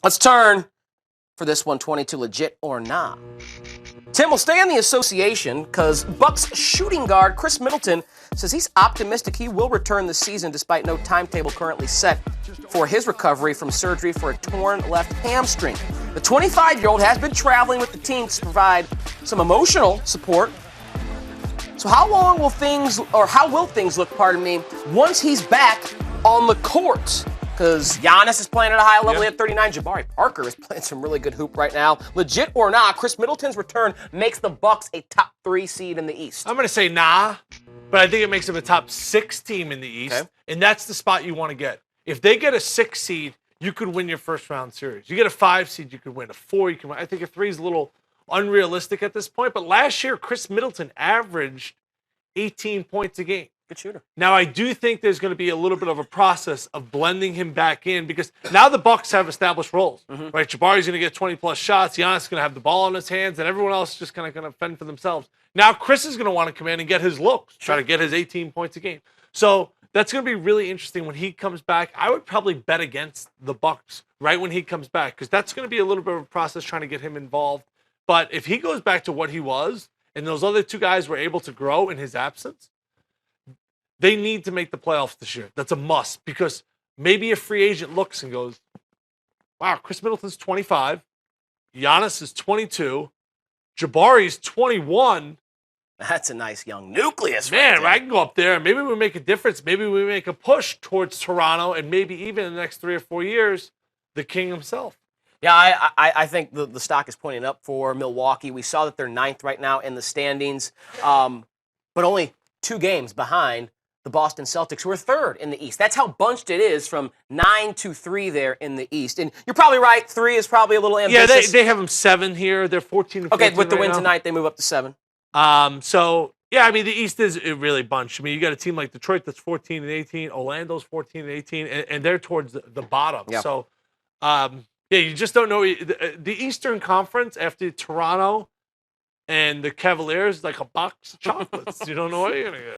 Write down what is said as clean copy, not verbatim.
Let's turn for this 122 legit or not. Tim, will stay in the association because Bucks shooting guard Khris Middleton says he's optimistic he will return this season despite no timetable currently set for his recovery from surgery for a torn left hamstring. The 25-year-old has been traveling with the team to provide some emotional support. So how will things look, once he's back on the court? Because Giannis is playing at a high level at 39. Jabari Parker is playing some really good hoop right now. Legit or not, Khris Middleton's return makes the Bucks a top 3 seed in the East. I'm going to say nah, but I think it makes them a top 6 team in the East, and that's the spot you want to get. If they get a 6 seed, you could win your first round series. You get a 5 seed, you could win. A 4, you can win. I think a 3 is a little unrealistic at this point, but last year, Khris Middleton averaged 18 points a game. Good shooter. Now, I do think there's going to be a little bit of a process of blending him back in because now the Bucks have established roles, right? Jabari's going to get 20-plus shots. Giannis is going to have the ball in his hands, and everyone else is just kind of going to fend for themselves. Now, Khris is going to want to come in and get his looks, try to get his 18 points a game. So that's going to be really interesting when he comes back. I would probably bet against the Bucks right when he comes back because that's going to be a little bit of a process trying to get him involved. But if he goes back to what he was and those other 2 guys were able to grow in his absence, they need to make the playoffs this year. That's a must because maybe a free agent looks and goes, wow, Khris Middleton's 25, Giannis is 22, Jabari's 21. That's a nice young nucleus. Man, I can go up there and maybe we make a difference. Maybe we make a push towards Toronto and maybe even in the next 3 or 4 years, the king himself. Yeah, I think the stock is pointing up for Milwaukee. We saw that they're 9th right now in the standings, but only 2 games behind the Boston Celtics, who are 3rd in the East. That's how bunched it is from 9 to 3 there in the East. And you're probably right, 3 is probably a little ambitious. Yeah, they have them 7 here. They're 14 to 15 Okay, with the win now. tonight, they move up to 7. So, yeah, I mean, the East is really bunched. I mean, you got a team like Detroit that's 14 and 18, Orlando's 14 and 18, and they're towards the bottom. Yep. So, yeah, you just don't know. The Eastern Conference after Toronto and the Cavaliers is like a box of chocolates. You don't know what you're going to get.